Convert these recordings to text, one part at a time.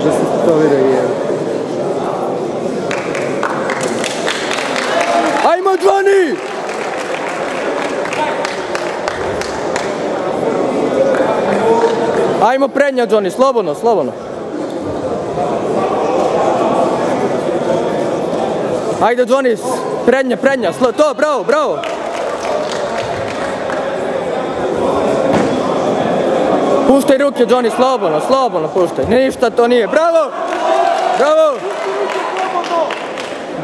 da se statovira i je. Ajmo, Johnny! Ajmo prednja, Johnny, slobodno, slobodno. Ajde, Johnny, prednja, to, bravo, bravo. Puštaj ruke, Johnny, slobodno, slobodno puštaj. Ništa to nije, bravo! Bravo!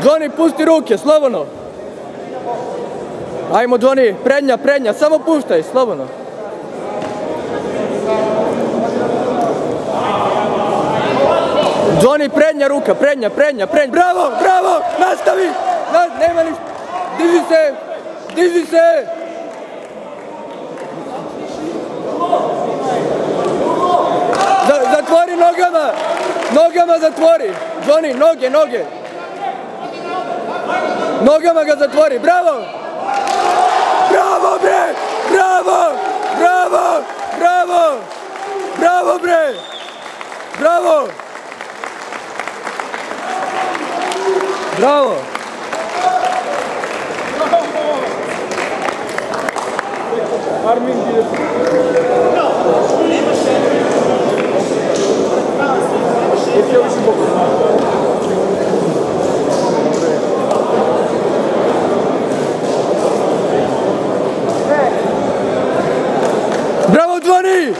Johnny, pusti ruke, slobodno. Ajmo, Johnny, prednja, samo puštaj, slobodno. Johnny, prednja ruka, prednja, bravo, bravo, nastavi, nema ništa, diži se. Zatvori nogama zatvori, Johnny, noge. Nogama ga zatvori, bravo. Bravo, bre, bravo bre, bravo. Bravo! Armin gdje? Bravo, Johnny!